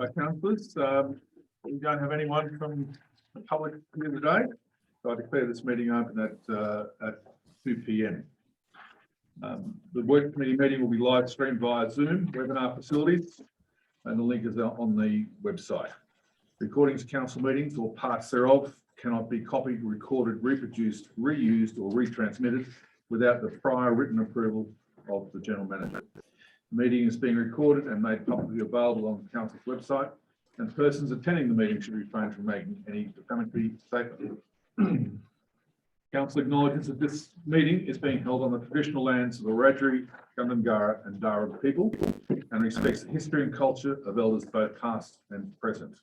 Councillors, we don't have anyone from the public here today, so I declare this meeting open at 2 p.m. The work committee meeting will be live streamed via Zoom webinar facilities, and the link is on the website. Recordings of council meetings or parts thereof cannot be copied, recorded, reproduced, reused, or retransmitted without the prior written approval of the general manager. The meeting is being recorded and made publicly available on the council's website, and persons attending the meeting should refrain from making any defamatory statement. Council acknowledges that this meeting is being held on the traditional lands of the Wiradjuri, Gundungurra and Darug people, and respects the history and culture of elders both past and present.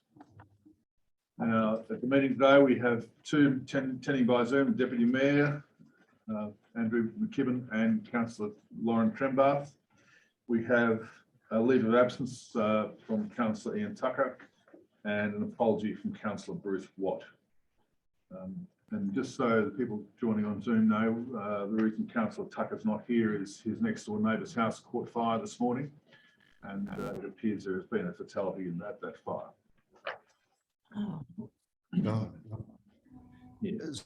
At the meeting today, we have two attending by Zoom: Deputy Mayor Andrew McKibben and Councillor Lauren Trembath. We have a leave of absence from Councillor Ian Tucker and an apology from Councillor Bruce Watt. And just so the people joining on Zoom know, the reason Councillor Tucker's not here is his next door neighbour's house caught fire this morning, and it appears there has been a fatality in that fire. Oh. No. Yes.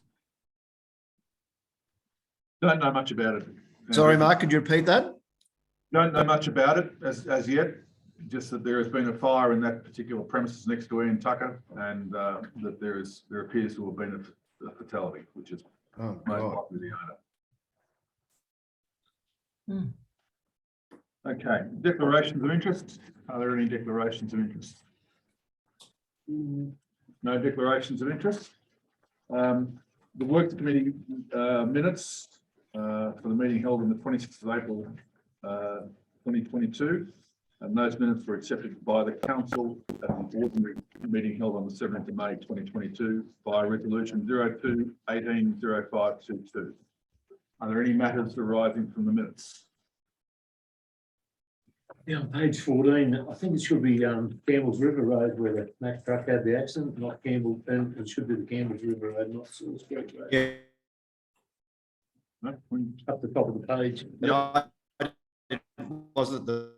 Don't know much about it. Sorry, Mark, could you repeat that? Don't know much about it as yet. Just that there has been a fire in that particular premises next to Ian Tucker, and that there appears to have been a fatality, which is most likely the owner. Okay, declarations of interest. Are there any declarations of interest? No declarations of interest. The Works Committee minutes for the meeting held on the 26th of April 2022, and those minutes were accepted by the council at the ordinary meeting held on the 7th of May 2022 by resolution 02/18/0522. Are there any matters arising from the minutes? Yeah, on page 14, I think it should be Campbell's River Road where the Mack truck had the accident, not Campbell, and it should be the Campbell's River Road, not Sewell Street Road. Yeah. No? Up the top of the page. No, it wasn't the.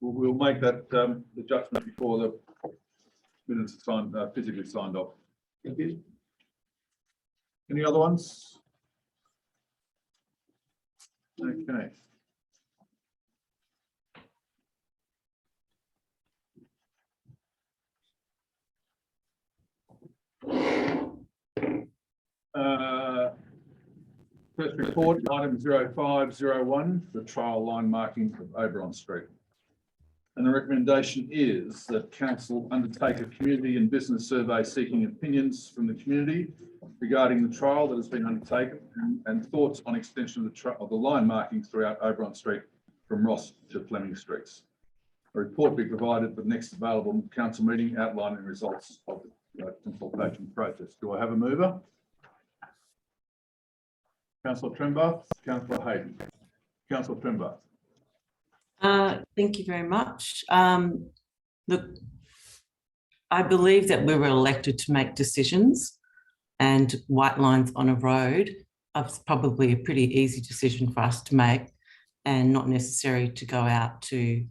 We'll make that adjustment before the minutes are signed, physically signed off. Thank you. Any other ones? Okay. First report, item 0501, the trial line marking of Oberon Street. And the recommendation is that council undertake a community and business survey seeking opinions from the community regarding the trial that has been undertaken and thoughts on extension of the line markings throughout Oberon Street from Ross to Fleming Streets. A report be provided at the next available council meeting outlining results of the consultation process. Do I have a mover? Councillor Trembath, Councillor Hayden. Councillor Trembath. Thank you very much. Look, I believe that we were elected to make decisions, and white lines on a road is probably a pretty easy decision for us to make, and not necessary to go out to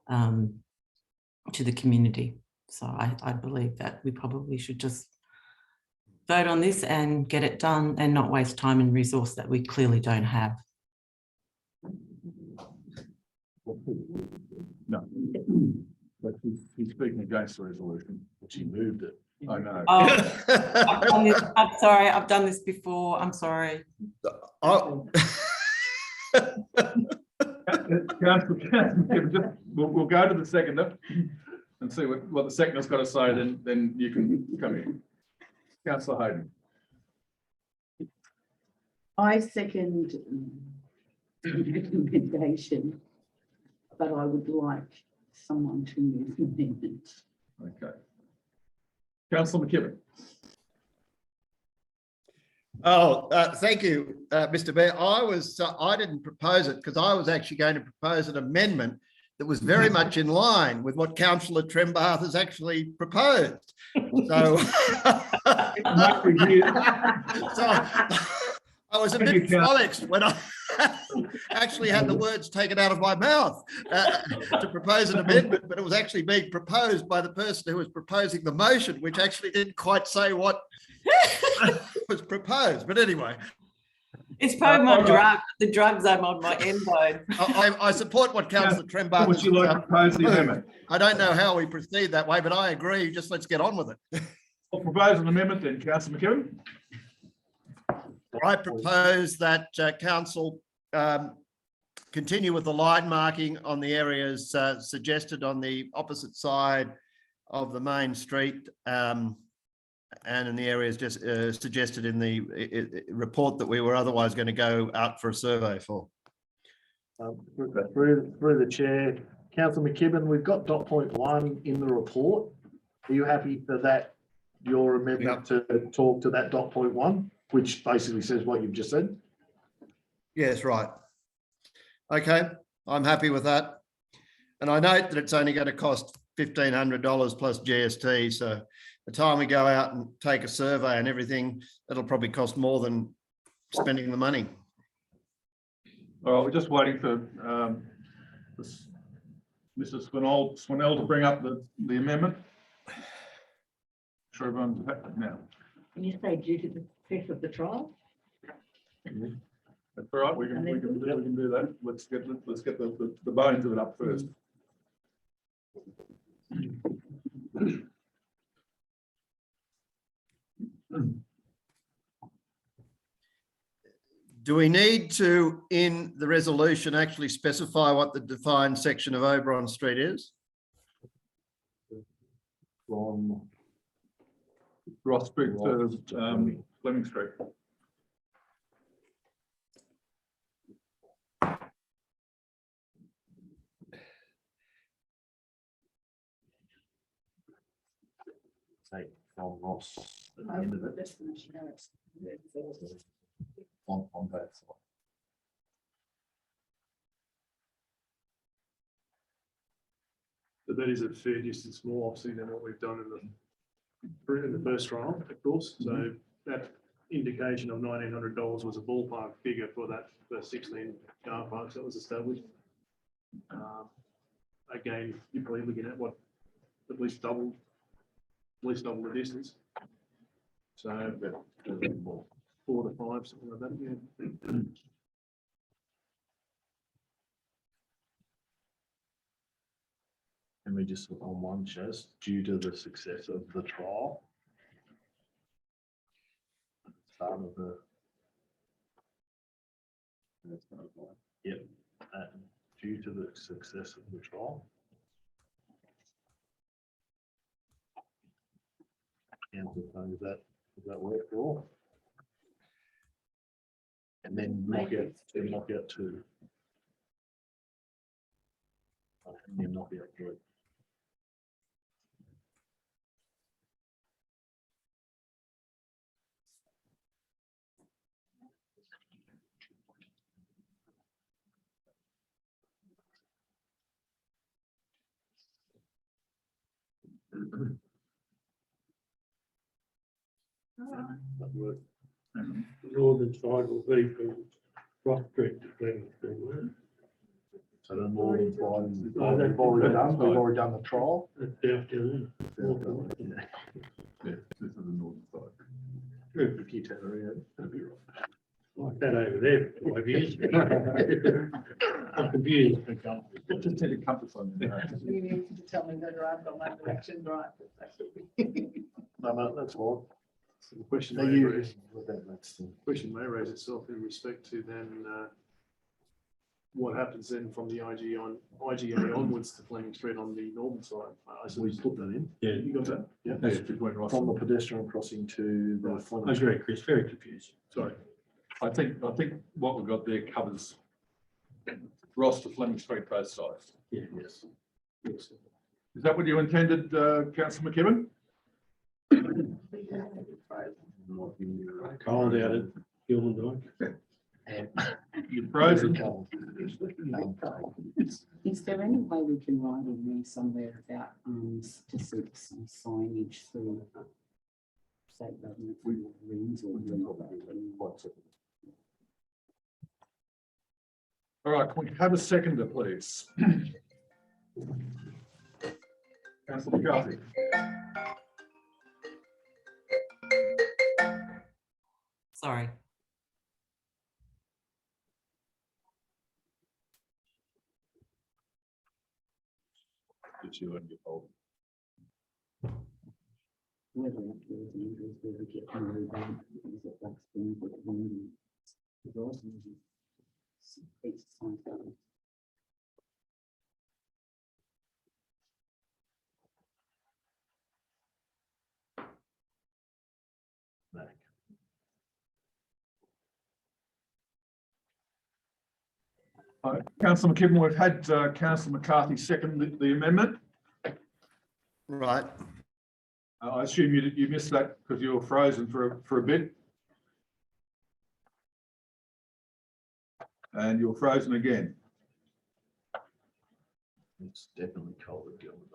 the community. So I believe that we probably should just vote on this and get it done and not waste time and resource that we clearly don't have. No, but he's speaking against the resolution, which he moved it. I know. Oh, I'm sorry, I've done this before. I'm sorry. Oh. We'll go to the seconder and see what the seconder's got to say, then you can come in. Councillor Hayden. I second the recommendation, but I would like someone to move the amendment. Okay. Councillor McKibben. Oh, thank you, Mr. Mayor. I didn't propose it because I was actually going to propose an amendment that was very much in line with what Councillor Trembath has actually proposed. So, so I was a Thank you, bit Councillor. flummoxed when I actually had the words taken out of my mouth to propose an amendment, but it was actually being proposed by the person who was proposing the motion, which actually didn't quite say what was proposed. But anyway, It's probably all right. the drugs I'm on my elbow. I support what Councillor Trembath Would you like to propose the amendment? I don't know how we proceed that way, but I agree. Just let's get on with it. I'll propose an amendment then, Councillor McKibben. I propose that council continue with the line marking on the areas suggested on the opposite side of the main street and in the areas just suggested in the report that we were otherwise going to go out for a survey for. Through the chair, Councillor McKibben, we've got dot point 1 in the report. Are you happy for that, your amendment to talk to that dot point 1, which basically says what you've just said? Yes, right. Okay, I'm happy with that. And I note that it's only going to cost $1,500 plus GST. So the time we go out and take a survey and everything, it'll probably cost more than spending the money. All right, we're just waiting for Mr. Swinell to bring up the amendment. Sure everyone's happy now. Can you say due to the success of the trial? That's all right, we can do that. Let's get the bones of it up first. Do we need to, in the resolution, actually specify what the defined section of Oberon Street is? From Ross Street to Fleming Street. Say from Ross at the end of it, on both sides. But that is a fair distance more, obviously, than what we've done in the first trial, of course. So that indication of $1,900 was a ballpark figure for that first 16 car parks that was established. Again, you're probably looking at what, at least double the distance. So 4 to 5, something like that. Yeah. And we just on one just due to the success of the trial. Start of the. Yep, due to the success of the trial. And does that work for all? And then knock out 2. And then knock out 3. That work. The northern side will be from Rock Street to Fleming Street. So the northern side, Oh, that's- we've already done the trial. That's down. Yeah, this is the northern side. If you turn around, that'll be right. Like that over there for 5 years. I'm confused. Just need a compass on there. You need to tell me whether I've got my direction right. No, that's fine. So the question They may use raise, that's the. question may raise itself in respect to then what happens then from the IGA onwards to Fleming Street on the northern side. I We suppose put that in. yeah, you got that? Yeah, between Ross From the and- pedestrian crossing to the. Right. Fleming I Street. agree, Chris, very confused. Sorry. I think what we've got there covers Ross to Fleming Street both sides. Yeah. Yes. Yes. Is that what you intended, Councillor McKibben? Cold out at Gilman Dyke. You're frozen. Is there any way we can write in there somewhere about just some signage through state government rings or All right, can we have a seconder, please? Councillor McCarthy. Sorry. It's you and your poll. Whether that was Andrews, whether we get on the bank, is it like spring, but one. Exercise that. Councillor McKibben, we've had Councillor McCarthy second the amendment. Right. I assume you missed that because you were frozen for a bit. And you're frozen again. It's definitely colder deal with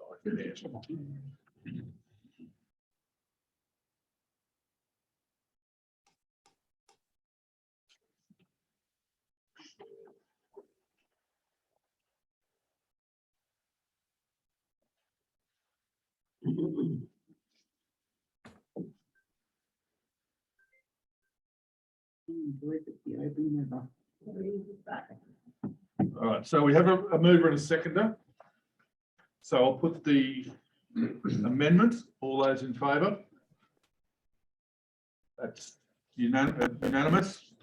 that. All right, so we have a mover and a seconder. So I'll put the amendment. All those in favour? That's unanimous.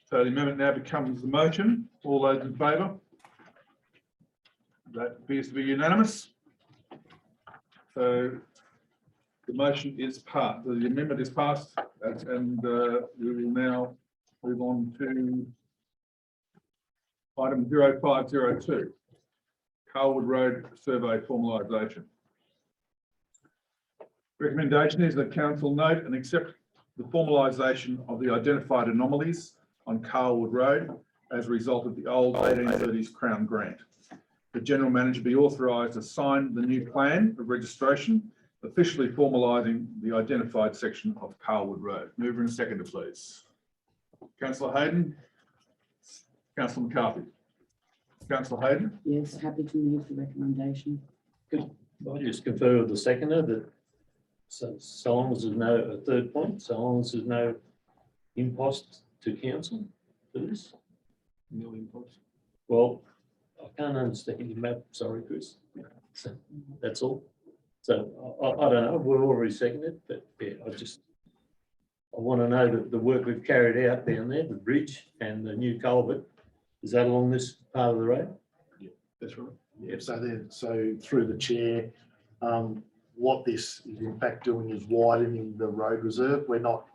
So the amendment now becomes the motion. All those in favour? That appears to be unanimous. So the motion is passed. The amendment is passed, and we will now move on to item 0502, Carlwood Road Survey Formalisation. Recommendation is that council note and accept the formalisation of the identified anomalies on Carlwood Road as a result of the old 1830s Crown Grant. The General Manager be authorised to sign the new plan of registration, officially formalising the identified section of Carlwood Road. Mover and seconder, please. Councillor Hayden. Councillor McCarthy. Councillor Hayden. Yes, happy to move the recommendation. I just confer with the seconder that so long as there's no, a third point, so long as there's no impost to council for this. No impost. Well, I can't understand your map, sorry, Chris. So that's all. So I don't know, we've already seconded, but yeah, I want to know that the work we've carried out down there, the bridge and the new culvert, is that along this part of the road? That's right. Yeah, so through the chair, what this is in fact doing is widening the road reserve. We're not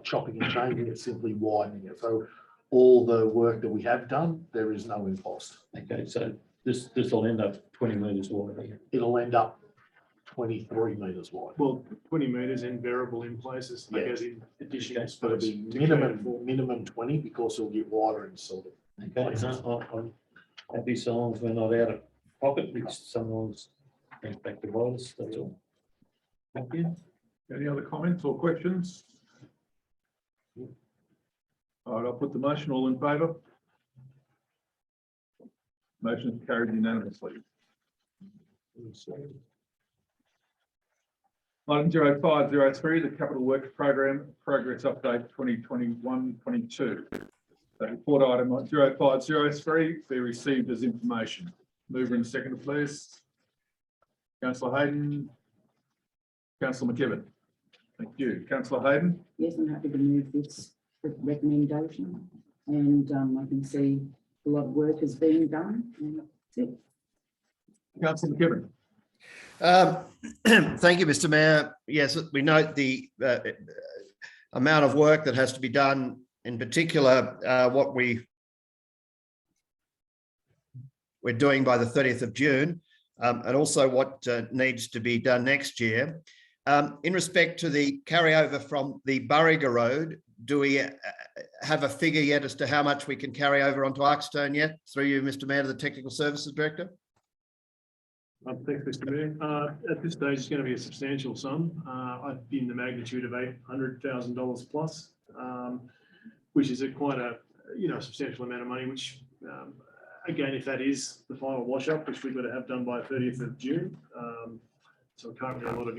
chopping and changing it, simply widening it. So all the work that we have done, there is no impost. Okay, so this will end up 20 metres wide here. It'll end up 23 metres wide. Well, 20 metres in variable in places, I Yeah. guess in additional Okay. But it'll space. be to cater minimum 20 because it'll get wider and sort of. Okay, no, I'm happy so long as we're not out of pocket, which someone's brings back to bite us, that's all. Thank you. Any other comments or questions? All right, I'll put the motion. All in favour? Motion is carried unanimously. Item 0503, the Capital Works Program Progress Update 2021-22. The report item 0503 be received as information. Mover and seconder, please. Councillor Hayden. Councillor McKibben. Thank you. Councillor Hayden. Yes, I'm happy to move this recommendation, and I can see a lot of work has been done, and that's it. Councillor McKibben. Thank you, Mr. Mayor. Yes, we note the amount of work that has to be done, in particular, what we're doing by the 30th of June, and also what needs to be done next year. In respect to the carryover from the Burriga Road, do we have a figure yet as to how much we can carry over onto Arkstone yet? Through you, Mr. Mayor, to the Technical Services Director. Thanks, Mr. Mayor. At this stage, it's going to be a substantial sum, in the magnitude of $800,000 plus, which is quite a substantial amount of money, which Again, if that is the final wash up, which we've got to have done by 30th of June. So currently a lot of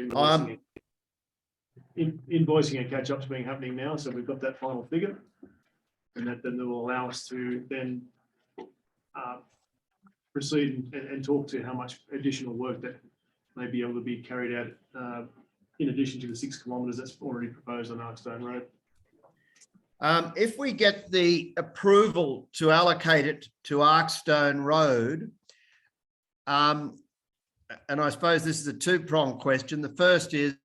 invoicing and catch ups being happening now. So we've got that final figure, and that then will allow us to then proceed and talk to how much additional work that may be able to be carried out in addition to the 6 kilometres that's already proposed on Arkstone Road. If we get the approval to allocate it to Arkstone Road, and I suppose this is a two-pronged question. The first is,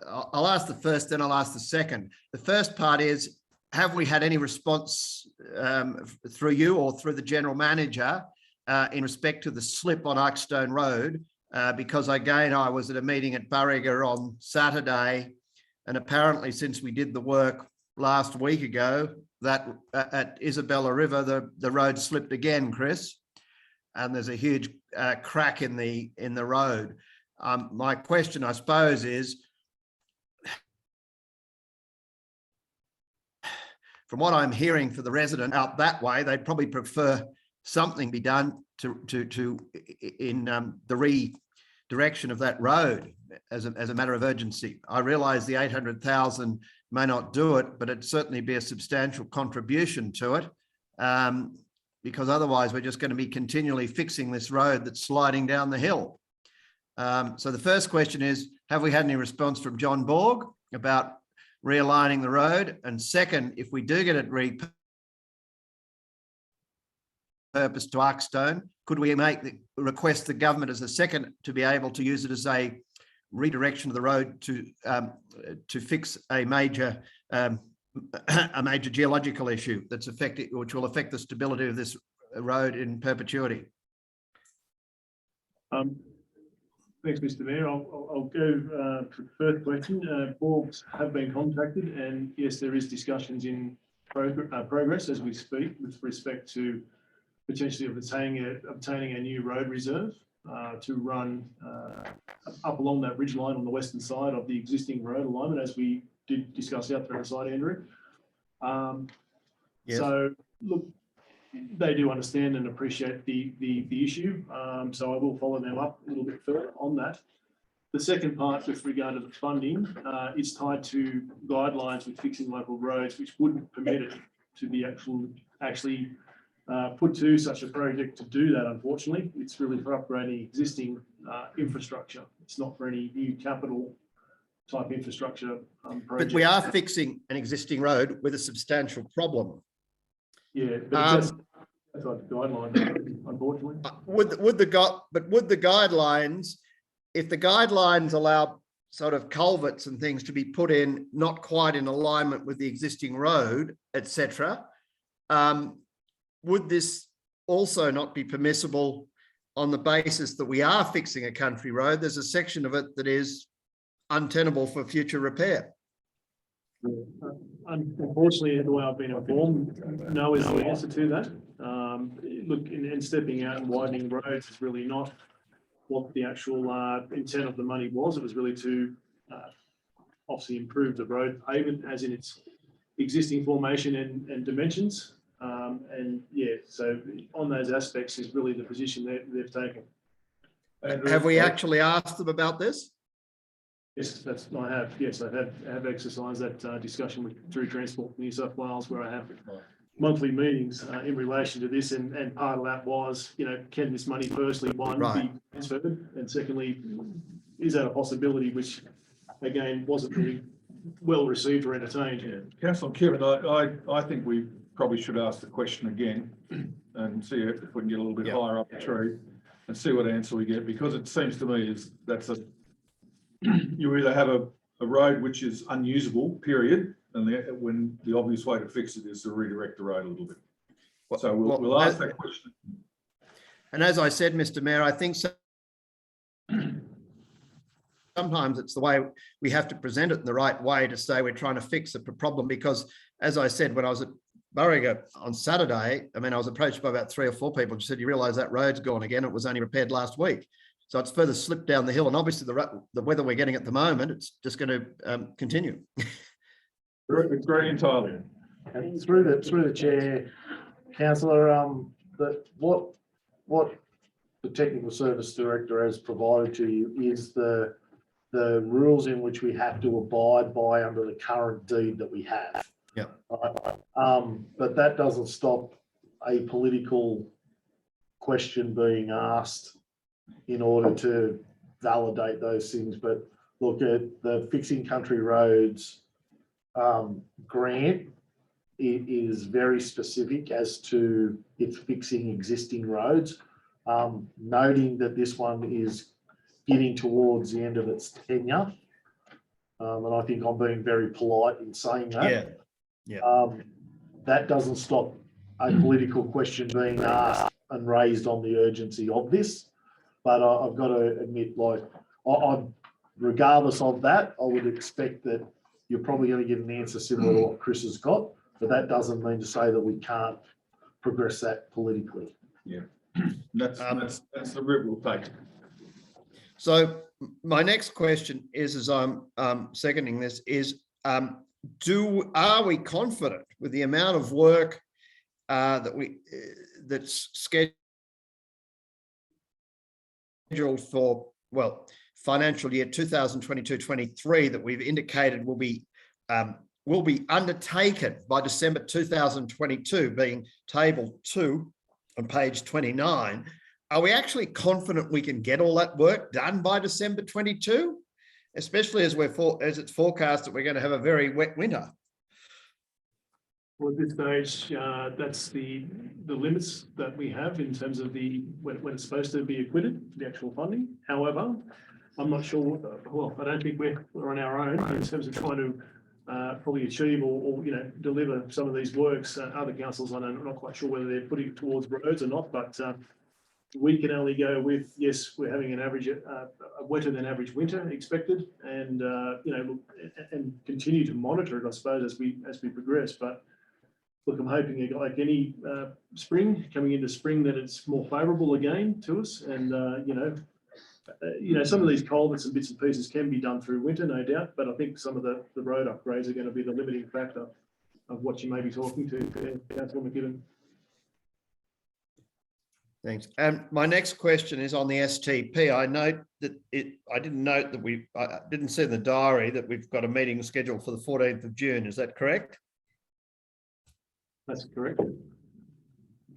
I'll ask the first, then I'll ask the second. The first part is, have we had any response through you or through the general manager in respect to the slip on Arkstone Road? Because again, I was at a meeting at Burriga on Saturday, and apparently since we did the work last week ago, that at Isabella River, the road slipped again, Chris, and there's a huge crack in the road. My question, I suppose, is, from what I'm hearing for the resident out that way, they'd probably prefer something be done in the redirection of that road as a matter of urgency. I realise the 800,000 may not do it, but it'd certainly be a substantial contribution to it, because otherwise we're just going to be continually fixing this road that's sliding down the hill. So the first question is, have we had any response from John Borg about realigning the road? And second, if we do get it repurposed to Arkstone, could we request the government as a second to be able to use it as a redirection of the road to fix a major geological issue that's which will affect the stability of this road in perpetuity? Thanks, Mr. Mayor. I'll go to the first question. Boards have been contacted, and yes, there is discussions in progress as we speak with respect to potentially obtaining a new road reserve to run up along that ridge line on the western side of the existing road alignment, as we did discuss out there on the side, Andrew. Yes. So look, they do understand and appreciate the issue. So I will follow them up a little bit further on that. The second part with regard to the funding is tied to guidelines with fixing local roads, which wouldn't permit it to be actually put to such a project to do that. Unfortunately, it's really for upgrading existing infrastructure. It's not for any new capital type infrastructure project. But we are fixing an existing road with a substantial problem. Yeah, but that's like the guideline, unfortunately. Would the guidelines, if the guidelines allow sort of culverts and things to be put in not quite in alignment with the existing road, etc., would this also not be permissible on the basis that we are fixing a country road? There's a section of it that is untenable for future repair. Unfortunately, the way I've been informed, no is the answer to that. Look, in stepping out and widening roads is really not what the actual intent of the money was. It was really to obviously improve the road pavement as in its existing formation and dimensions. And yeah, so on those aspects is really the position they've taken. Have we actually asked them about this? Yes, I have. Yes, I have exercised that discussion through Transport New South Wales, where I have monthly meetings in relation to this, and part of that was, can this money firstly be transferred, and secondly, is that a possibility, which again wasn't really well received or entertained. Yeah. Councillor Kevin, I think we probably should ask the question again and see if we can get a little bit higher up the tree and see what answer we get, because it seems to me you either have a road which is unusable, period, and when the obvious way to fix it is to redirect the road a little bit. So we'll ask that question. And as I said, Mr. Mayor, I think sometimes it's the way we have to present it in the right way to say we're trying to fix a problem, because as I said, when I was at Burriga on Saturday, I was approached by about 3 or 4 people who said, you realise that road's gone again, it was only repaired last week. So it's further slipped down the hill, and obviously the weather we're getting at the moment, it's just going to continue. Agree entirely. And through the chair, councillor, what the technical service director has provided to you is the rules in which we have to abide by under the current deed that we have. Yep. But that doesn't stop a political question being asked in order to validate those things. But look at the Fixing Country Roads grant. It is very specific as to its fixing existing roads, noting that this one is getting towards the end of its tenure. And I think I'm being very polite in saying that. Yeah. That doesn't stop a political question being asked and raised on the urgency of this. But I've got to admit, like, regardless of that, I would expect that you're probably going to get an answer similar to what Chris has got. But that doesn't mean to say that we can't progress that politically. Yeah, that's the route we'll take. So my next question is, as I'm seconding this, is are we confident with the amount of work that's scheduled for, well, financial year 2022-23 that we've indicated will be undertaken by December 2022, being table 2 on page 29. Are we actually confident we can get all that work done by December 22, especially as it's forecast that we're going to have a very wet winter? Well, at this stage, that's the limits that we have in terms of when it's supposed to be acquitted, the actual funding. However, I'm not sure, well, I don't think we're on our own in terms of trying to probably achieve or deliver some of these works. Other councils, I'm not quite sure whether they're putting it towards roads or not, but we can only go with, yes, we're having an average, a wetter than average winter expected, and and continue to monitor it, I suppose, as we progress. But look, I'm hoping, like any spring, coming into spring, that it's more favourable again to us, and some of these culverts and bits and pieces can be done through winter, no doubt, but I think some of the road upgrades are going to be the limiting factor of what you may be talking to, Councillor McKibben. Thanks. And my next question is on the STP. I note that I didn't see in the diary that we've got a meeting scheduled for the 14th of June. Is that correct? That's correct.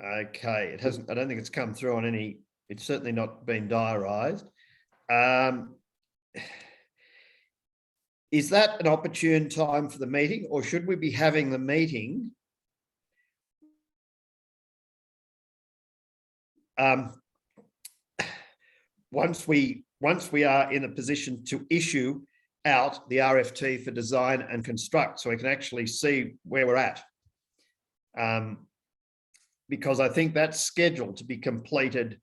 Okay. It hasn't, I don't think it's come through on any, it's certainly not been diarised. Is that an opportune time for the meeting, or should we be having the meeting once we are in a position to issue out the RFT for design and construct, so we can actually see where we're at? Because I think that's scheduled to be completed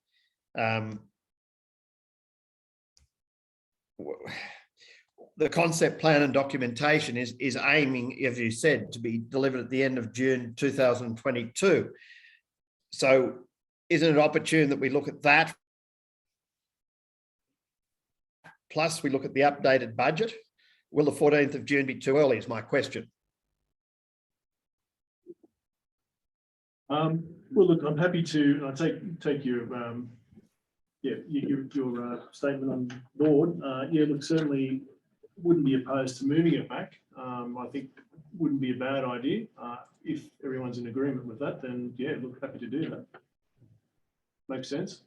the concept plan and documentation is aiming, as you said, to be delivered at the end of June 2022. So isn't it opportune that we look at that? Plus we look at the updated budget. Will the 14th of June be too early is my question. Well, look, I'm happy to take your statement on board. Yeah, look, certainly wouldn't be opposed to moving it back. I think wouldn't be a bad idea. If everyone's in agreement with that, then yeah, look, happy to do that. Makes sense.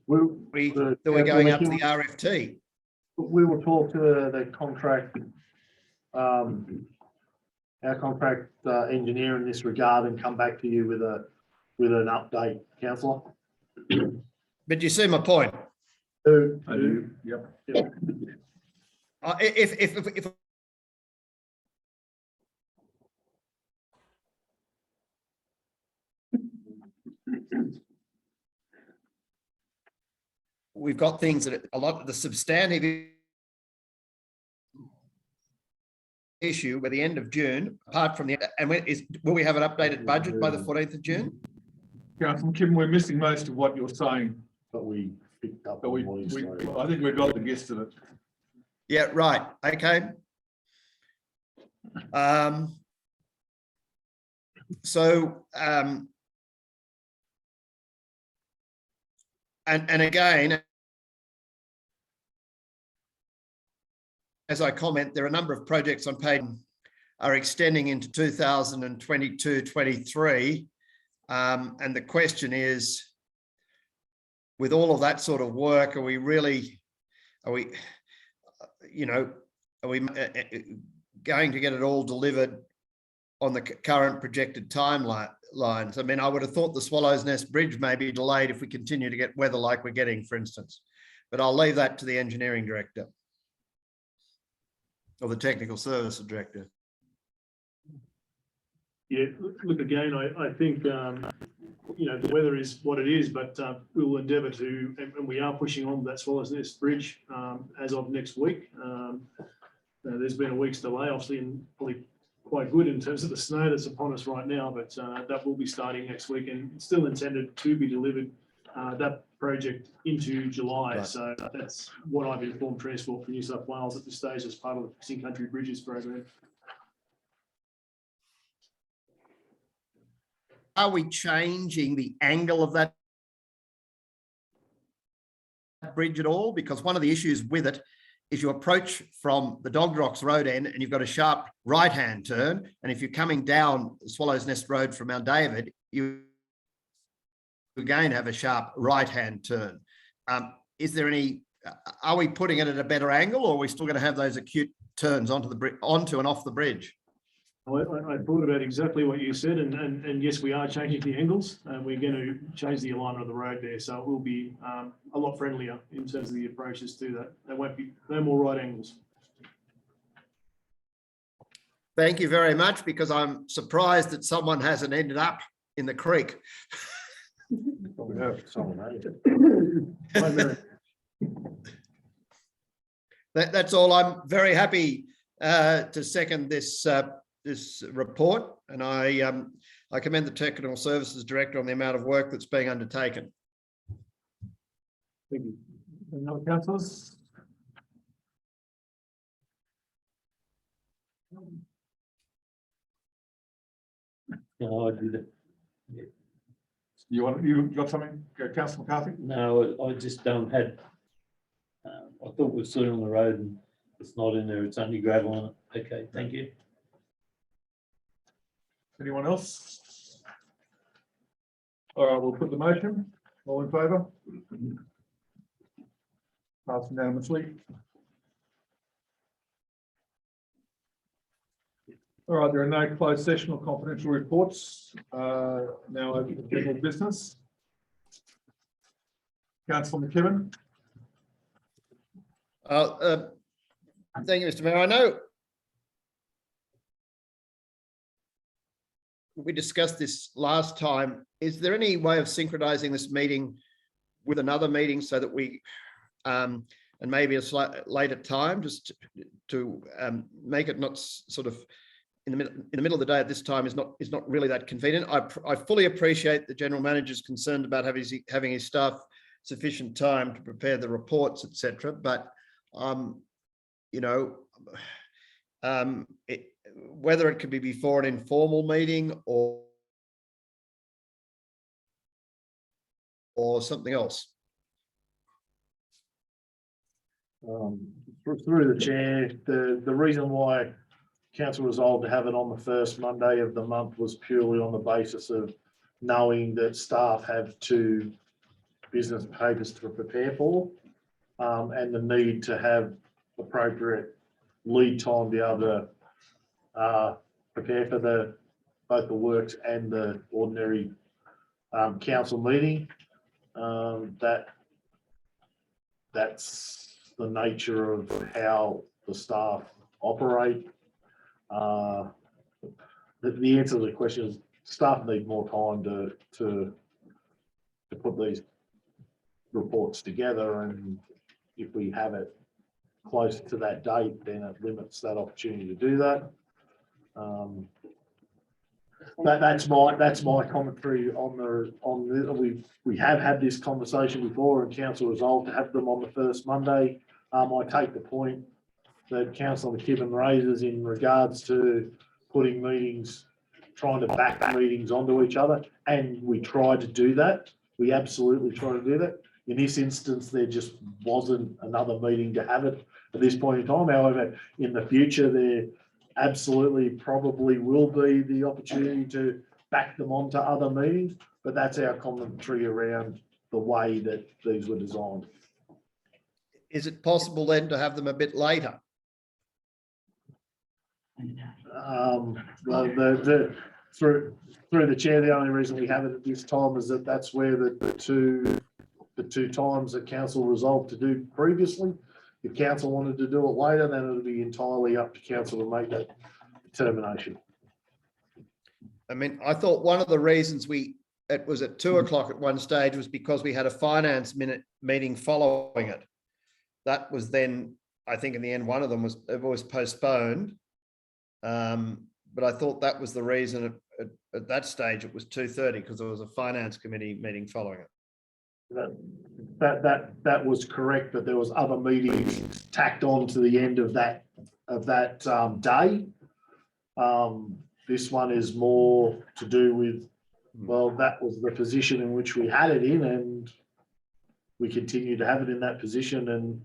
We're going up to the RFT. We will talk to the contract, our contract engineer in this regard, and come back to you with an update, councillor. But you see my point. I do. Yep. If we've got things that a lot of the substantive issue by the end of June, apart from will we have an updated budget by the 14th of June? Councillor Kim, we're missing most of what you're saying. But we picked up But on what he's saying. I think we've got the gist of it. Yeah, right. Okay. So, and again, as I comment, there are a number of projects on page are extending into 2022-23. And the question is, with all of that sort of work, are we, you know, are we going to get it all delivered on the current projected timelines? I mean, I would have thought the Swallows Nest Bridge may be delayed if we continue to get weather like we're getting, for instance. But I'll leave that to the engineering director or the technical services director. Yeah, look, again, I think, you know, the weather is what it is, but we will endeavour to, and we are pushing on that Swallows Nest Bridge as of next week. There's been a week's delay, obviously, and probably quite good in terms of the snow that's upon us right now, but that will be starting next week and it's still intended to be delivered, that project, into July. Right. So that's what I've informed Transport for New South Wales at this stage as part of the Fixing Country Bridges program. Are we changing the angle of that bridge at all? Because one of the issues with it is you approach from the Dog Rocks road end and you've got a sharp right-hand turn. And if you're coming down Swallows Nest Road from Mount David, you again have a sharp right-hand turn. Is there any, are we putting it at a better angle, or are we still going to have those acute turns onto and off the bridge? I thought about exactly what you said, and yes, we are changing the angles, and we're going to change the alignment of the road there, so it will be a lot friendlier in terms of the approaches to that. There won't be no more right angles. Thank you very much, because I'm surprised that someone hasn't ended up in the creek. We have someone, That's all. I'm very happy to second this this report, and I commend the Technical Services Director on the amount of work that's being undertaken. Thank you. Any other councillors? No, I did it. You got something, Councillor McCarthy? No, I just had, I thought we've seen on the road and it's not in there, it's only gravel on it. Okay, thank you. Anyone else? All right, we'll put the motion. All in favour? Passed unanimously. All right, there are no closed session or confidential reports. Now over to general business. Councillor McKibben. Thank you, Mr. Mayor. I know we discussed this last time. Is there any way of synchronizing this meeting with another meeting so that we, and maybe a slight later time, just to make it not sort of in the middle of the day at this time is not really that convenient. I fully appreciate the General Manager's concerned about having his staff sufficient time to prepare the reports, etc. But you know, whether it could be before an informal meeting or something else. Through the chair, the reason why council resolved to have it on the first Monday of the month was purely on the basis of knowing that staff have 2 business papers to prepare for, and the need to have appropriate lead time to be able to prepare for both the works and the ordinary council meeting. That's the nature of how the staff operate. The answer to the question is staff need more time to put these reports together, and if we have it close to that date, then it limits that opportunity to do that. that's my commentary on the, we have had this conversation before and council resolved to have them on the first Monday. I take the point that Councillor McKibben raises in regards to putting meetings, trying to back meetings onto each other, and we tried to do that. We absolutely tried to do that. In this instance, there just wasn't another meeting to have it at this point in time. However, in the future, there absolutely probably will be the opportunity to back them onto other meetings, but that's our commentary around the way that these were designed. Is it possible then to have them a bit later? Well, through the chair, the only reason we have it at this time is that that's where the two times that council resolved to do previously. If council wanted to do it later, then it would be entirely up to council to make that determination. I mean, I thought one of the reasons it was at 2 o'clock at one stage was because we had a finance meeting following it. That was then, I think in the end, one of them was postponed. But I thought that was the reason at that stage it was 2:30 because there was a finance committee meeting following it. That was correct, but there was other meetings tacked on to the end of that day. This one is more to do with, well, that was the position in which we had it in, and we continue to have it in that position. And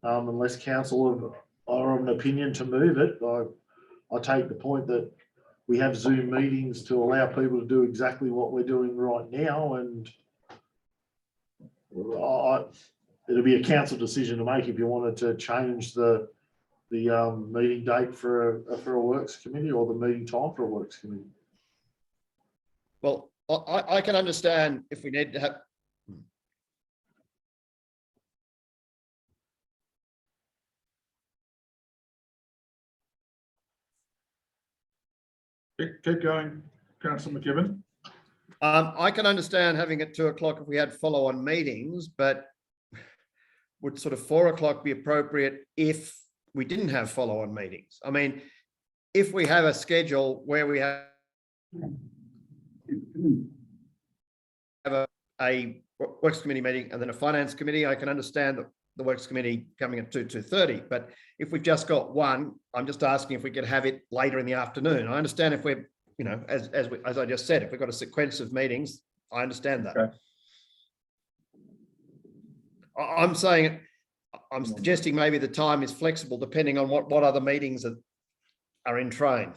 unless council are of an opinion to move it, I take the point that we have Zoom meetings to allow people to do exactly what we're doing right now, and it'll be a council decision to make if you wanted to change the meeting date for a works committee or the meeting time for a works committee. Well, I can understand if we need to have. Keep going, Councillor McKibben. I can understand having it 2 o'clock if we had follow-on meetings, but would sort of 4 o'clock be appropriate if we didn't have follow-on meetings? I mean, if we have a schedule where we have a works committee meeting and then a finance committee, I can understand the works committee coming at 2:30. But if we've just got one, I'm just asking if we could have it later in the afternoon. I understand if we're, as I just said, if we've got a sequence of meetings, I understand that. Okay. I'm suggesting maybe the time is flexible depending on what other meetings are in train.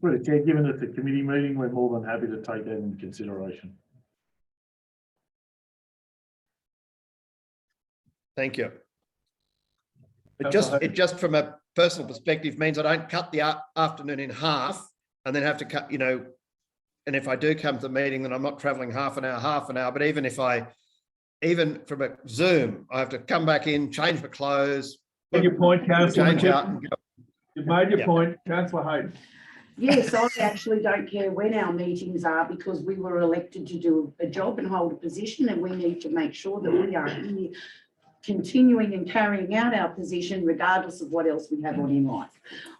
Given it's a committee meeting, we're more than happy to take that into consideration. Thank you. It just from a personal perspective means I don't cut the afternoon in half and then have to cut, and if I do come to the meeting, then I'm not traveling half an hour, but even from a Zoom, I have to come back in, change my clothes. Make your point, Councillor McKibben. You've made your point, Councillor Hayden. Yes, I actually don't care when our meetings are because we were elected to do a job and hold a position, and we need to make sure that we are here continuing and carrying out our position regardless of what else we have on in life.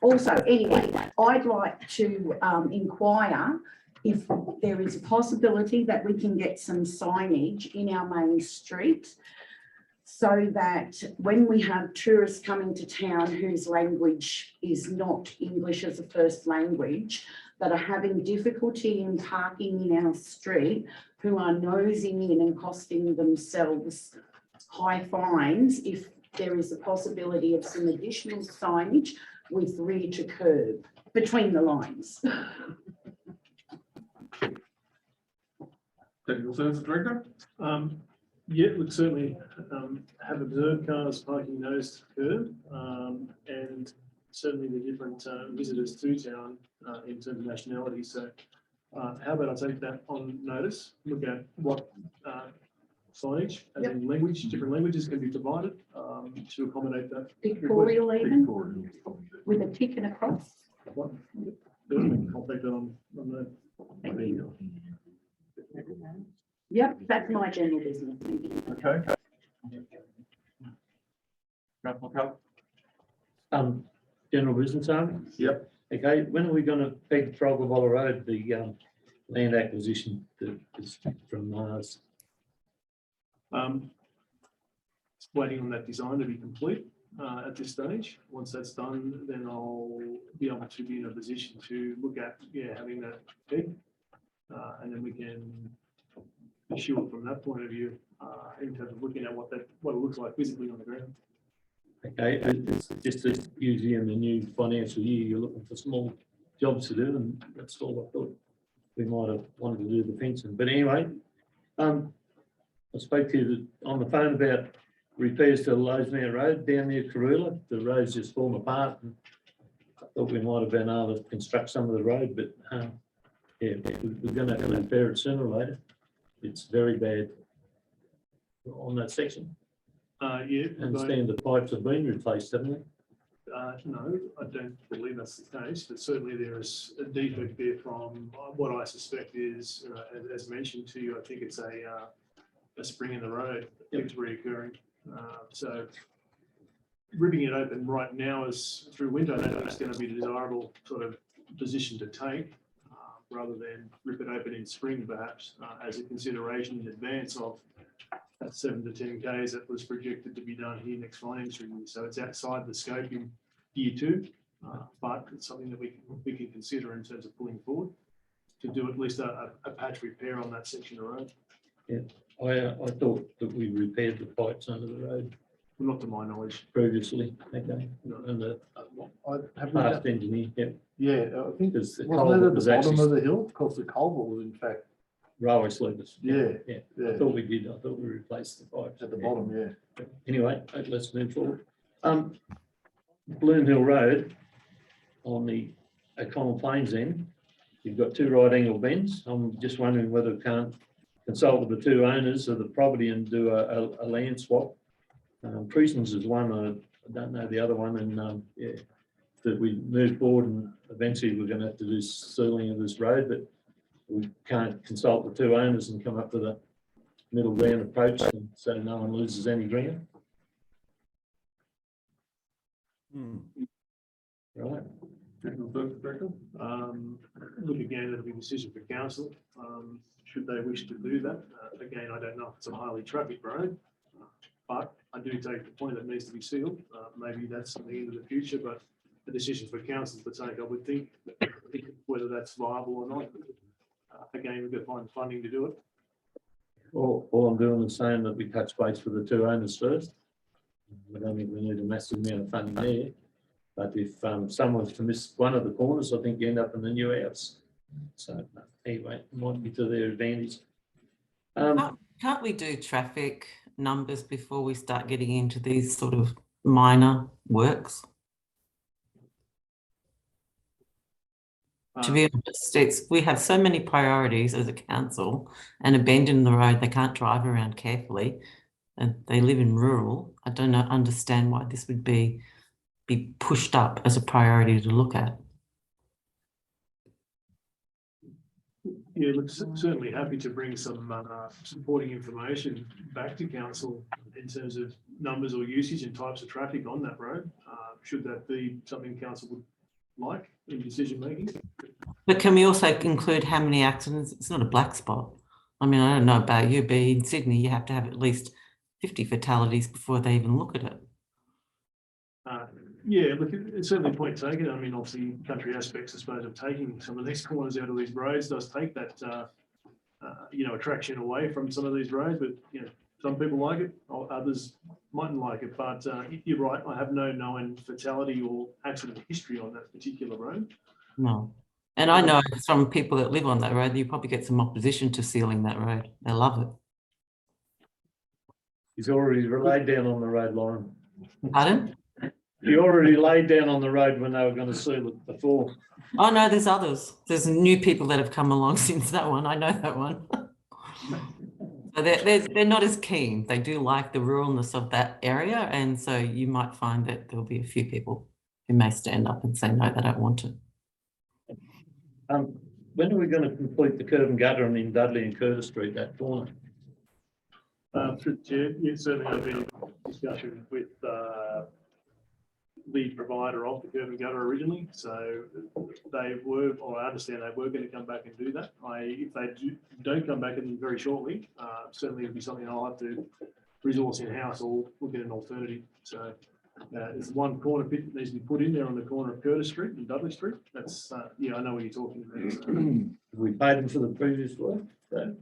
Also, anyway, I'd like to inquire if there is a possibility that we can get some signage in our main street so that when we have tourists coming to town whose language is not English as a first language, that are having difficulty in parking in our street, who are nosing in and costing themselves high fines, if there is a possibility of some additional signage with rear to curb between the lines. Technical Services Director. Yeah, would certainly have observed cars parking nose to curb, and certainly the different visitors to town in terms of nationality. So how about I take that on notice, look at what signage and then language, different languages can be provided to accommodate that. Pictorial even, with a tick and a cross. I'll take that on the. Yep, that's my general business. Okay. Councillor Cull. General business, Yep. Okay, when are we going to peg Froggerwalla Road, the land acquisition that is from Mars? Waiting on that design to be complete at this stage. Once that's done, then I'll be able to be in a position to look at, having that peg. And then we can pursue it from that point of view, in terms of looking at what it looks like physically on the ground. Okay, it's just that usually in the new financial year, you're looking for small jobs to do, and that's all I thought we might have wanted to do the fencing. But anyway, I spoke to you on the phone about repairs to the Losemere Road down near Karula. The roads just fallen apart, and I thought we might have been able to construct some of the road, but we're going to have to repair it sooner or later. It's very bad on that section. I understand the pipes have been replaced, haven't they? No, I don't believe that's the case, but certainly there is a defect there from what I suspect is, as mentioned to you, I think it's a spring in the road that keeps reoccurring. So ripping it open right now is through winter, I don't think it's going to be a desirable sort of position to take, rather than rip it open in spring, perhaps, as a consideration in advance of that 7 to 10 Ks that was projected to be done here next financial year. So it's outside the scope in year 2, but it's something that we can consider in terms of pulling forward to do at least a patch repair on that section of road. Yeah, I thought that we repaired the pipes under the road Well, not to my knowledge. previously. Okay, and the Have we past done- engineer, yeah, Yeah, I think, because the wasn't it culvert at was the bottom of actually the hill? Because the culvert was in fact, railway sleepers. yeah, Yeah, yeah, I thought we did. I thought we replaced the pipes at the bottom, yeah. Anyway, let's move forward. Bloom Hill Road on the O'Connell Plains end, you've got 2 right angle bends. I'm just wondering whether we can't consult with the 2 owners of the property and do a land swap. Priestons is one, I don't know the other one, and that we move forward and eventually we're going to have to do sealing of this road, but we can't consult the 2 owners and come up with a middle ground approach, and so no one loses any ground. Right. Look, again, it'll be a decision for council, should they wish to do that. Again, I don't know if it's a highly traffic road, but I do take the point that it needs to be sealed. Maybe that's something into the future, but a decision for council to take, I would think, whether that's viable or not. Again, we've got to find funding to do it. All I'm doing is saying that we touch base with the 2 owners first. I don't think we need a massive amount of funding there. But if someone's to miss one of the corners, I think you end up in the new house. So anyway, it might be to their advantage. Can't we do traffic numbers before we start getting into these sort of minor works? To be honest, we have so many priorities as a council, and a bend in the road, they can't drive around carefully, and they live in rural. I don't understand why this would be pushed up as a priority to look at. Yeah, look, certainly happy to bring some supporting information back to council in terms of numbers or usage and types of traffic on that road. Should that be something council would like in decision making? But can we also include how many accidents? It's not a black spot. I mean, I don't know about you, but in Sydney, you have to have at least 50 fatalities before they even look at it. Yeah, look, it's certainly a point taken. I mean, obviously, country aspects, I suppose, of taking some of these corners out of these roads does take that, attraction away from some of these roads. But, some people like it, others mightn't like it. But you're right, I have no known fatality or accident history on that particular road. No. And I know from people that live on that road, you probably get some opposition to sealing that road. They love it. He's already laid down on the road, Lauren. Pardon? You already laid down on the road when they were going to seal it before. Oh, no, there's others. There's new people that have come along since that one. I know that one. So they're not as keen. They do like the ruralness of that area. And so you might find that there'll be a few people who may stand up and say, no, they don't want to. When are we going to complete the curb and gutter in Dudley and Curtis Street, that corner? Through the chair, certainly I've been in discussion with the provider of the curb and gutter originally, so they were, or I understand they were going to come back and do that. If they don't come back in very shortly, certainly it'll be something I'll have to resource in-house or look at an alternative. So there's one corner pit that needs to be put in there on the corner of Curtis Street and Dudley Street. That's, yeah, I know what you're talking about. So. We paid them for the previous work. So,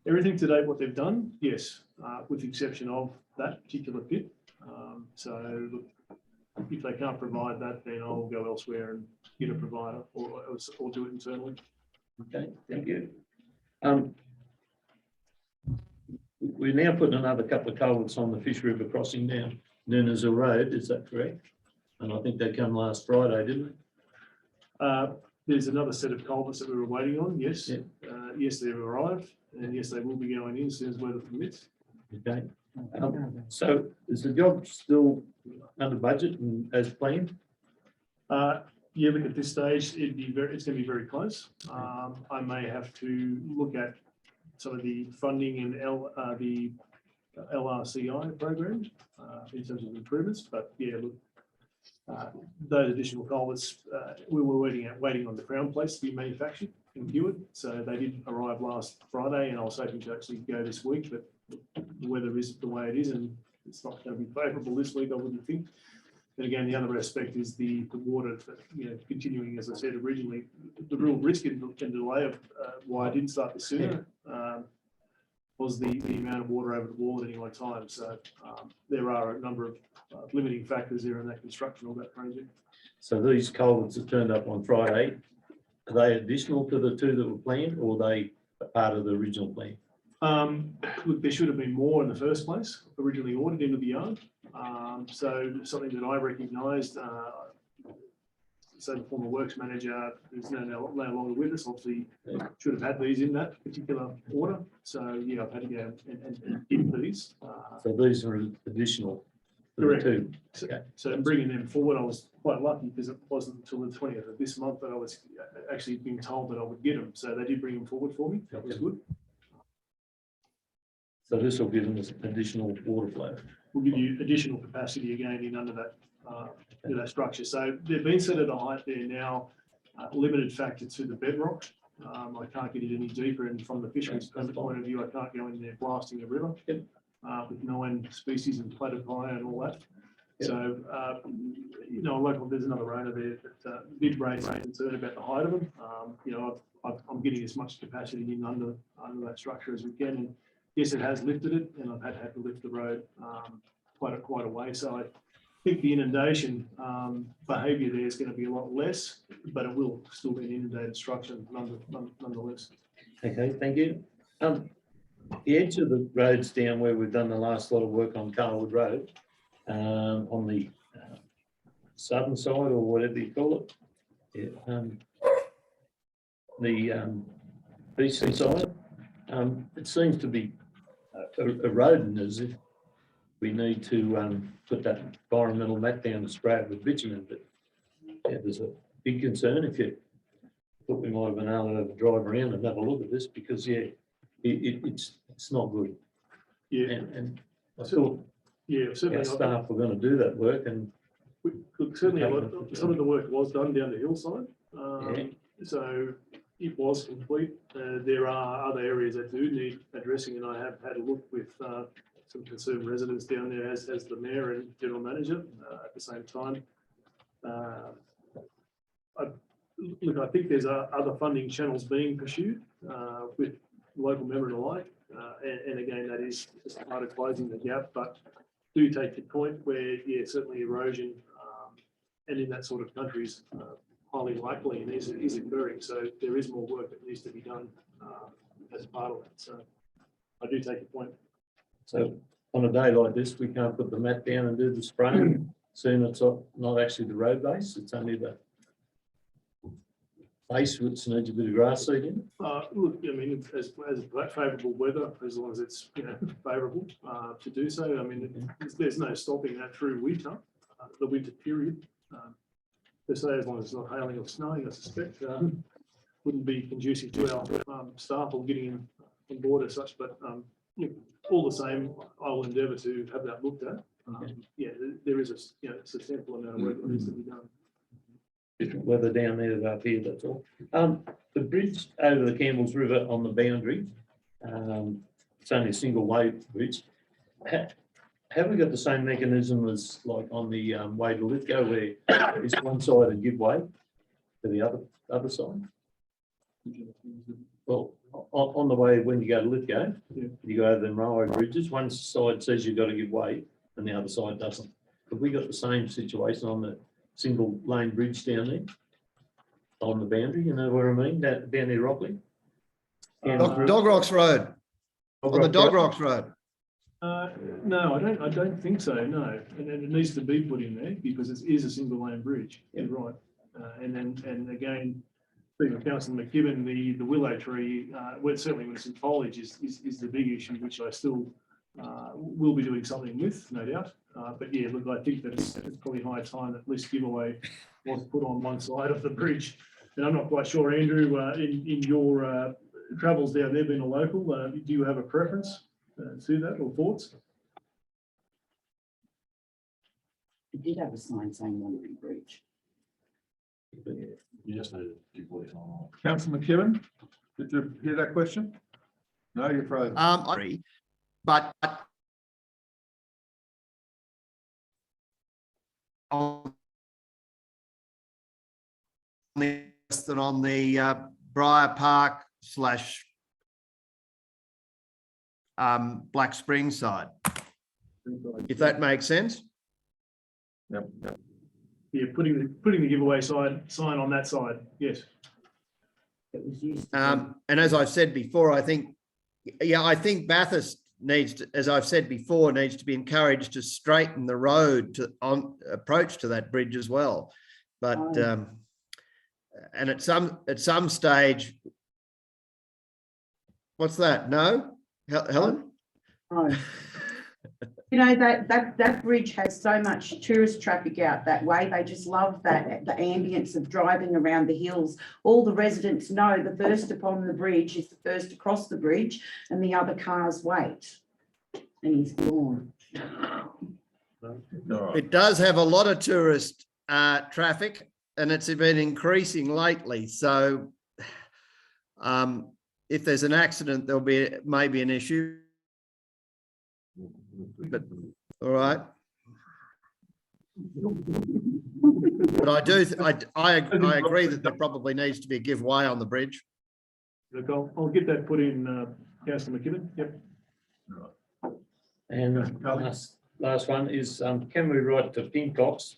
Everything to date, what they've done, yes, with the exception of that particular pit. So look, if they can't provide that, then I'll go elsewhere and get a provider or do it internally. okay, thank you. We're now putting another couple of culverts on the Fish River crossing now, known as a road, is that correct? And I think they come last Friday, didn't they? There's another set of culverts that we were waiting on, yes. Yeah. Yes, they've arrived, and yes, they will be going in as soon as weather permits. Okay. So is the job still under budget and as planned? Yeah, look, at this stage, it's going to be very close. I may have to look at some of the funding in the LRCI program in terms of improvements, but yeah, look, those additional culverts, we were waiting on the crown plates to be manufactured in Hewitt. So they did arrive last Friday, and I was hoping to actually go this week, but the weather is the way it is, and it's not going to be favourable this week, I wouldn't think. But again, the other aspect is the water, continuing, as I said originally, the real risk and delay of why I didn't start this sooner was the amount of water over the wall at any one time. So there are a number of limiting factors there in that construction of that project. So these culverts that turned up on Friday, are they additional to the two that were planned, or are they a part of the original plan? Look, there should have been more in the first place, originally ordered into the yard. So something that I recognised, so the former works manager is no longer with us, obviously should have had these in that particular order. So yeah, I've had to go and get these. So these are additional to the Correct. two. So in bringing them forward, I was quite lucky because it wasn't until the 20th of this month that I was actually being told that I would get them. So they did bring them forward for me. That was good. So this will give them this additional water flow. Will give you additional capacity again in under that that structure. So they've been set at a height there now, limited factor to the bedrock. I can't get it any deeper, and from the fisheries permit point of view, I can't go in there blasting the river with known species and platypi and all that. Yep. So local, there's another owner there that did raise a concern about the height of them. I'm getting as much capacity in under that structure as we can. And yes, it has lifted it, and I've had to lift the road quite a way. So I think the inundation behaviour there is going to be a lot less, but it will still be an inundated structure nonetheless. Okay, thank you. The edge of the roads down where we've done the last lot of work on Carlwood Road, on the southern side or whatever you call it, the eastern side, it seems to be eroding as if we need to put that environmental mat down and spray it with bitumen. But yeah, there's a big concern. If you thought we might have been able to drive around and have a look at this, because yeah, it's not good. Yeah, and I thought certainly our staff were going to do that work, and look, certainly some of the work was done down the hillside. So it was complete. There are other areas that do need addressing, and I have had a look with some concerned residents down there, as the mayor and general manager at the same time. I think there's other funding channels being pursued with local member and alike, and again, that is just part of closing the gap. But do take the point where, yeah, certainly erosion, and in that sort of countries, highly likely and is occurring. So there is more work that needs to be done as part of that. So I do take the point. so on a day like this, we can't put the mat down and do the spraying. Soon it's not actually the road base; it's only the base which needs a bit of grass seed in. Look, I mean, as favourable weather, as long as it's favourable to do so. I mean, there's no stopping that through winter, the winter period. Per se, as long as it's not hailing or snowing, I suspect wouldn't be conducive to our staff or getting on board as such. But all the same, I will endeavour to have that looked at Yeah, there is a substantial amount of work that needs to be done. Different weather down there than up here, that's all. The bridge over the Campbell's River on the boundary, it's only a single way bridge. Have we got the same mechanism as like on the way to Lithgow where it's one side and give way to the other side? Well, on the way when you go to Lithgow, you go over the railway bridges, one side says you've got to give way and the other side doesn't. Have we got the same situation on the single lane bridge down there? On the boundary, you know what I mean, down near Rockley? Dog Rocks Road, on the Dog Rocks Road. No, I don't think so, no. And it needs to be put in there because it is a single lane bridge, you're right. And again, speaking of Councillor McKibben, the willow tree, certainly with some foliage is the big issue, which I still will be doing something with, no doubt. But yeah, look, I think that it's probably high time that this giveaway was put on one side of the bridge. And I'm not quite sure, Andrew, in your travels down there, being a local, do you have a preference to that or thoughts? We did have a sign saying Wandering Bridge. You just need to give voice on. Councillor McKibben, did you hear that question? No, you're frozen. I agree, but on the Briar Park / Black Spring side, if that makes sense. Yep. Yeah, putting the giveaway sign on that side, yes. It was used. And as I've said before, I think Bathurst needs to, as I've said before, needs to be encouraged to straighten the road approach to that bridge as well. But and at some stage, what's that? No, Helen? Oh. You know, that bridge has so much tourist traffic out that way. They just love that, the ambience of driving around the hills. All the residents know the first upon the bridge is the first across the bridge and the other cars wait. And he's gone. It does have a lot of tourist traffic, and it's been increasing lately. So if there's an accident, there'll be maybe an issue. But all right. But I agree that there probably needs to be a give way on the bridge. Look, I'll get that put in, Councillor McKibben. Yep. And last one is, can we write to Pincocks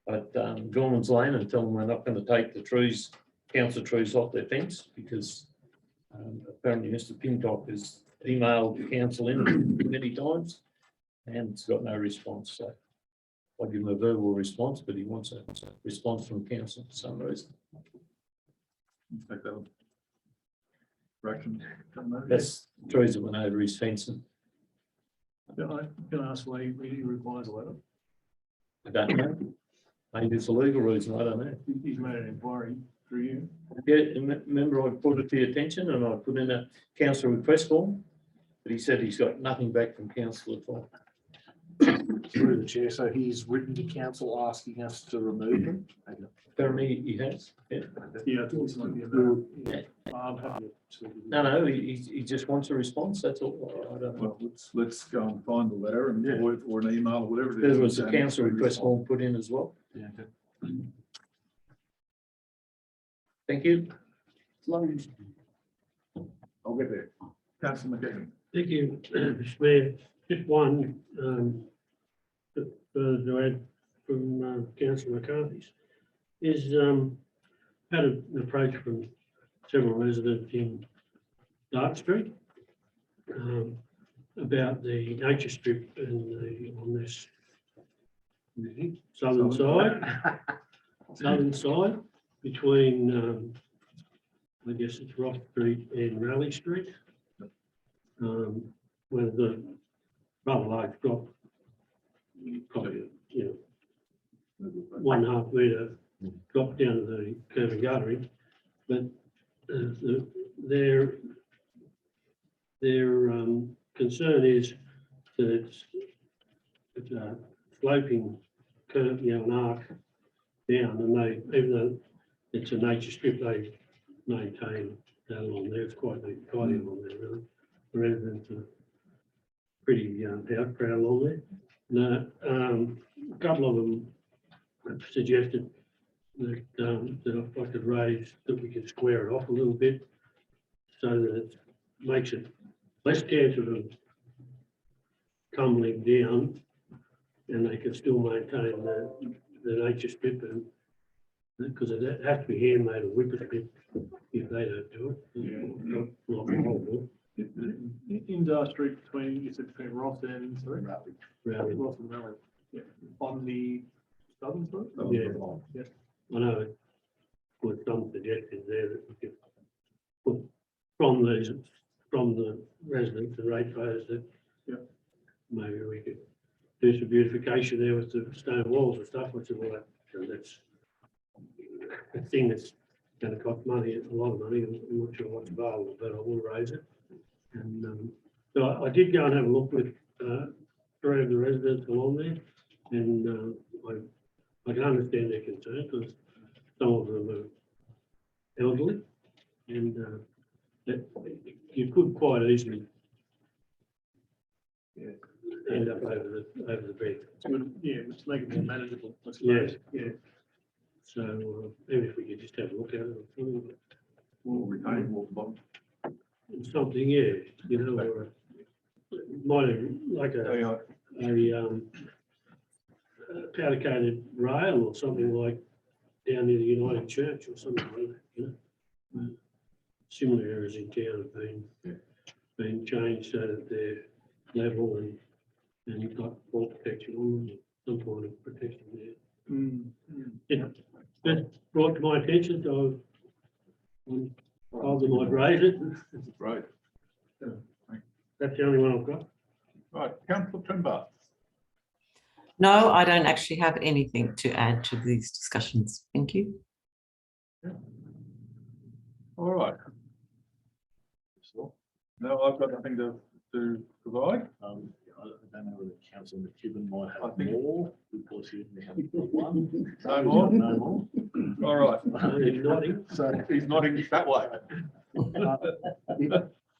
at Gorman's Lane and tell them we're not going to take the trees, council trees off their fence because apparently Mr. Pincock has emailed the council in many times and it's got no response. So I'll give him a verbal response, but he wants a response from council for some reason. Take that one. Correction. That's trees that went over his fence. And Can I ask why he requires a letter? I don't know. Maybe it's a legal reason. I don't know. He's made an inquiry through you. Yeah, remember I put it to your attention and I put in a council request form, but he said he's got nothing back from council at all. Through the chair, so he's written to council asking us to remove them. Apparently he has. Yeah. Yeah, I think it's might be about. Yeah. I'm happy to. No, he just wants a response. That's all. I don't know. Well, let's go and find the letter and or an email or whatever it is. There was a council request form put in as well. Yeah. Thank you. I'll get there. Councillor McKibben. Thank you, Mr. Mayor. Just one further to add from Councillor McCarthy's is had an approach from several residents in Dark Street about the nature strip on this southern side between I guess it's Rock Street and Raleigh Street, where the rather large drop, probably 1.5 metre drop down to the curb and guttering, but their concern is that it's it's a sloping curve, you know, an arc down, and they, even though it's a nature strip, they maintain that along there. It's quite neat, tidy along there, really. The residents are pretty proud along there. No, a couple of them have suggested that that if I could raise, that we could square it off a little bit so that it makes it less chance of them tumbling down, and they can still maintain the nature strip, and because it has to be handmade or whipper strip if they don't do it. Not the whole book. Indoor street between, you said between Ross and, sorry? Rowley. Ross and Rowley. Yeah, on the southern side? Yeah. I know it put some suggestions there that we could put from the residents and ratepayers that maybe we could do some beautification there with the stone walls and stuff, which is all that, that's a thing that's going to cost money, a lot of money. I'm not sure what's available, but I will raise it. And so I did go and have a look with 3 of the residents along there, and I can understand their concern because some of them are elderly, and that you could quite easily end up over the bed. Yeah, let's make it more manageable. I suppose. Yes. Yeah. So even if we could just have a look at it, We'll retain more bottom. something, yeah, you know, or might have like a powder coated rail or something like down near the United Church or something like that, you know. Similar areas in town have been changed so that they're level and you've got fault protection on them, some kind of protection there. Yeah, that's brought to my attention, so I told them I'd raise it. Right. That's the only one I've got. Right, Councillor Trimbar. No, I don't actually have anything to add to these discussions. Thank you. All right. No, I've got nothing to provide. I don't know whether Councillor McKibben might I have think- more because he only had one. No more? No more. All right. He's nodding. So He's nodding that way.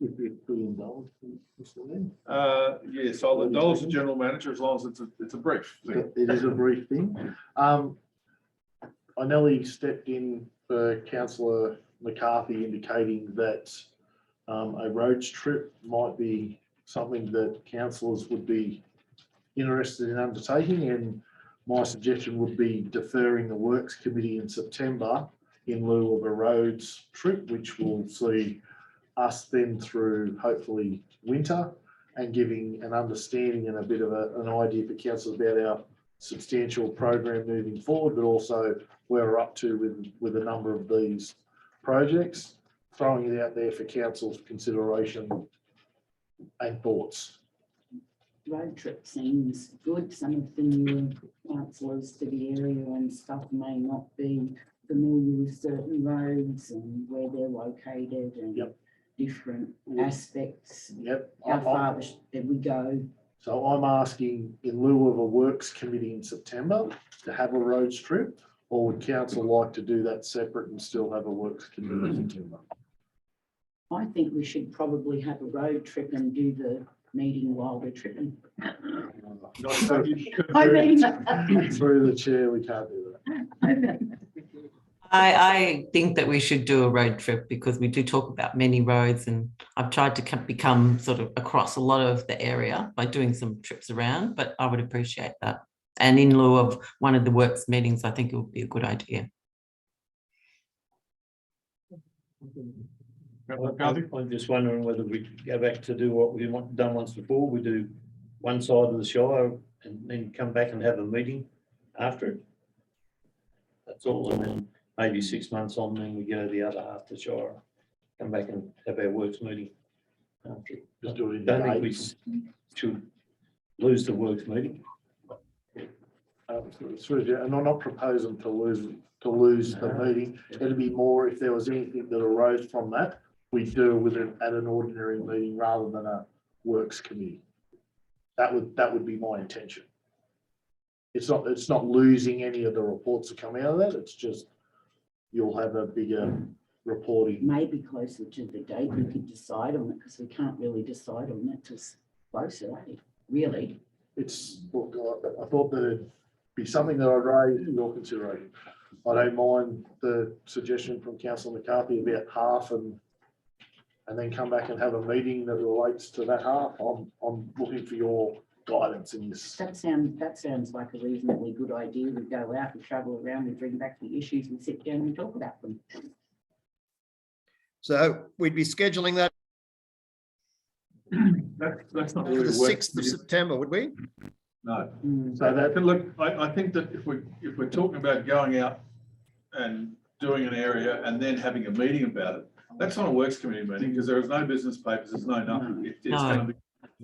if you could indulge, Mr. Lynn. Yes, I'll indulge the general manager as long as it's a brief thing. It is a brief thing. I nearly stepped in for Councillor McCarthy indicating that a roads trip might be something that councillors would be interested in undertaking, and my suggestion would be deferring the Works Committee in September in lieu of a roads trip, which will see us then through hopefully winter and giving an understanding and a bit of an idea for councillors about our substantial program moving forward, but also where we're up to with a number of these projects, throwing it out there for council's consideration and thoughts. Road trip seems good. Some of the new councillors to the area and stuff may not be familiar with certain roads and where they're located and Yep. different aspects. Yep. How far did we go? So I'm asking in lieu of a works committee in September to have a roads trip, or would council like to do that separate and still have a works committee in September? I think we should probably have a road trip and do the meeting while we're tripping. I mean. Through the chair, we can't do that. I think that we should do a road trip because we do talk about many roads, and I've tried to become sort of across a lot of the area by doing some trips around, but I would appreciate that. And in lieu of one of the works meetings, I think it would be a good idea. I'm just wondering whether we could go back to do what we've done once before. We do one side of the Shire and then come back and have a meeting after it. That's all, and then maybe 6 months on, then we go the other half of the Shire, come back and have our works meeting after it. Just do it in Don't think we dates. should lose the works meeting. And I'm not proposing to lose the meeting. It'd be more if there was anything that arose from that, we deal with it at an ordinary meeting rather than a works committee. That would be my intention. it's not losing any of the reports that come out of that. It's just you'll have a bigger reporting. Maybe closer to the date we could decide on it, because we can't really decide on that till closer, eh? Really. It's, look, I thought that it'd be something that I'd raise in your consideration. I don't mind the suggestion from Councillor McCarthy about half and then come back and have a meeting that relates to that half. I'm looking for your guidance in this. That sounds like a reasonably good idea. We go out, we travel around, we bring back the issues, we sit down and talk about them. So we'd be scheduling that That's not for really the work. 6th of September, would we? No. So that, But look, I think that if we're talking about going out and doing an area and then having a meeting about it, that's not a works committee meeting, because there is no business papers, there's no nothing. It's going to be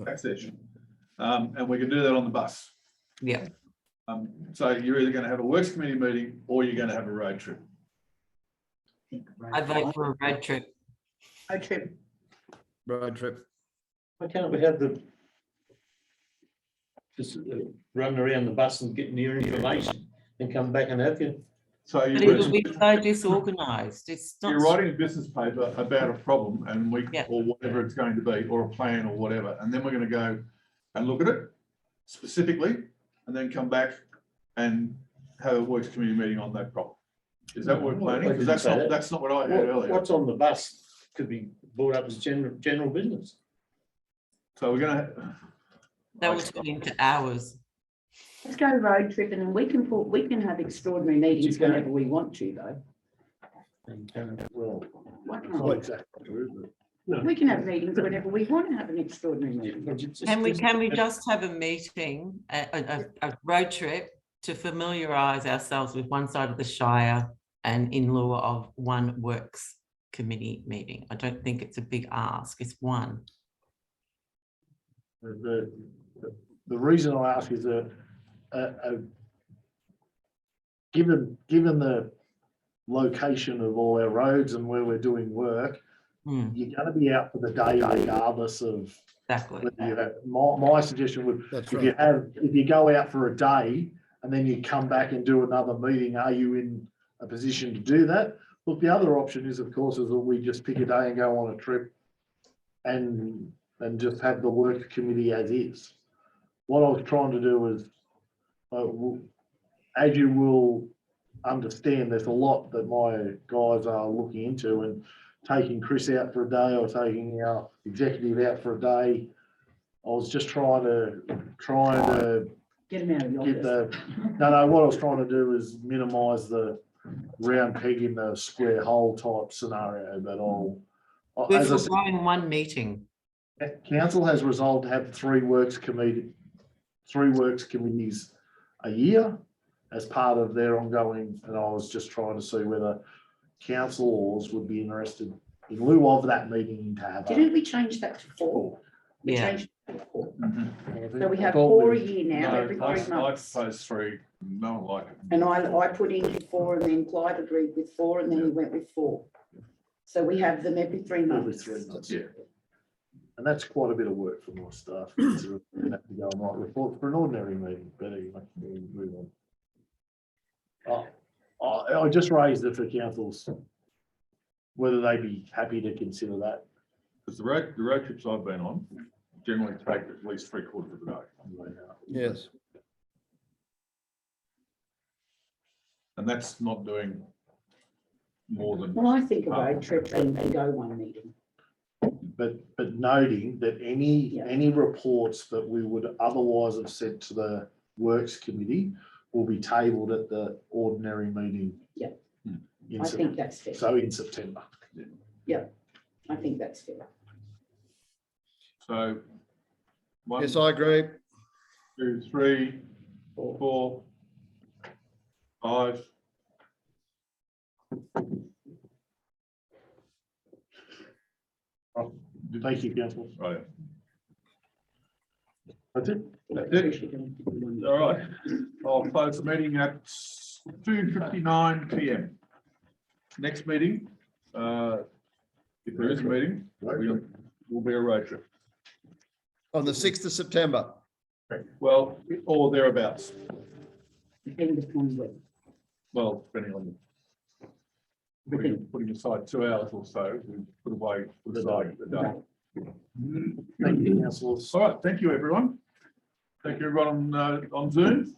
a back session. And we can do that on the bus. Yeah. So you're either going to have a works committee meeting or you're going to have a road trip. I vote for a road trip. Okay. Road trip. Why can't we have the just run around the bus and get your information and come back and have you? So But it'll be so disorganised. It's not. you're writing a business paper about a problem and Yeah. or whatever it's going to be, or a plan or whatever, and then we're going to go and look at it specifically, and then come back and have a works committee meeting on that problem. Is that what we're planning? Because that's not what I heard earlier. What's on the bus could be brought up as general business. So we're going to. That will turn into hours. Let's go road tripping, and we can have extraordinary meetings whenever we want to, though. well, Why it's can't not we? exactly true, but We can have meetings whenever we want to have an extraordinary meeting. Can we just have a meeting, a road trip to familiarise ourselves with one side of the Shire and in lieu of one works committee meeting? I don't think it's a big ask. It's one. the reason I ask is that given the location of all our roads and where we're doing work, you're going to be out for the day regardless of Exactly. whether you have. My suggestion would, That's if you go out for a day and then you come back and do another meeting, are you in a position to do that? Look, the other option is, of course, is that we just pick a day and go on a trip and just have the work committee as is. What I was trying to do is, as you will understand, there's a lot that my guys are looking into, and taking Chris out for a day or taking our executive out for a day, I was just trying to Get them out of the get office. no, what I was trying to do is minimise the round peg in the square hole type scenario. But We're as I said, foregoing one meeting. council has resolved to have three works committees a year as part of their ongoing, and I was just trying to see whether councillors would be interested in lieu of that meeting to have. Didn't we change that to 4? We Yeah. changed it to 4. Mhm. So we have I thought 4 we- a year now, No, every 3 I months. proposed 3. No one liked it. And I put in 4, and then Clive agreed with 4, and then we went with 4. So we have them every 3 Every months. 3 months. Yeah. And that's quite a bit of work for my staff. Considering we have to go and write reports for an ordinary meeting, but anyway, we'll move on. I just raised it for councils, whether they'd be happy to consider that. Because the road trips I've been on generally take at least 3/4 of the day. Yes. And that's not doing more than. Well, I think a road trip and go one meeting. But noting that Yeah. any reports that we would otherwise have sent to the Works Committee will be tabled at the ordinary meeting. Yeah. in I Sep- think that's fair. So in September. I think that's fair. So 1, Yes, I agree. 2, 3, 4, 5. Thank you, councillor. Right. That's it. That's it. All right. I'll close the meeting at 2:59 PM. Next meeting, if there is a meeting, will be a road trip. On the 6th of September. Well, or thereabouts. Depending upon when. Well, depending on putting aside 2 hours or so, we put away the side the day. Thank you, councillors. All right, thank you, everyone. Thank you, everyone on Zoom.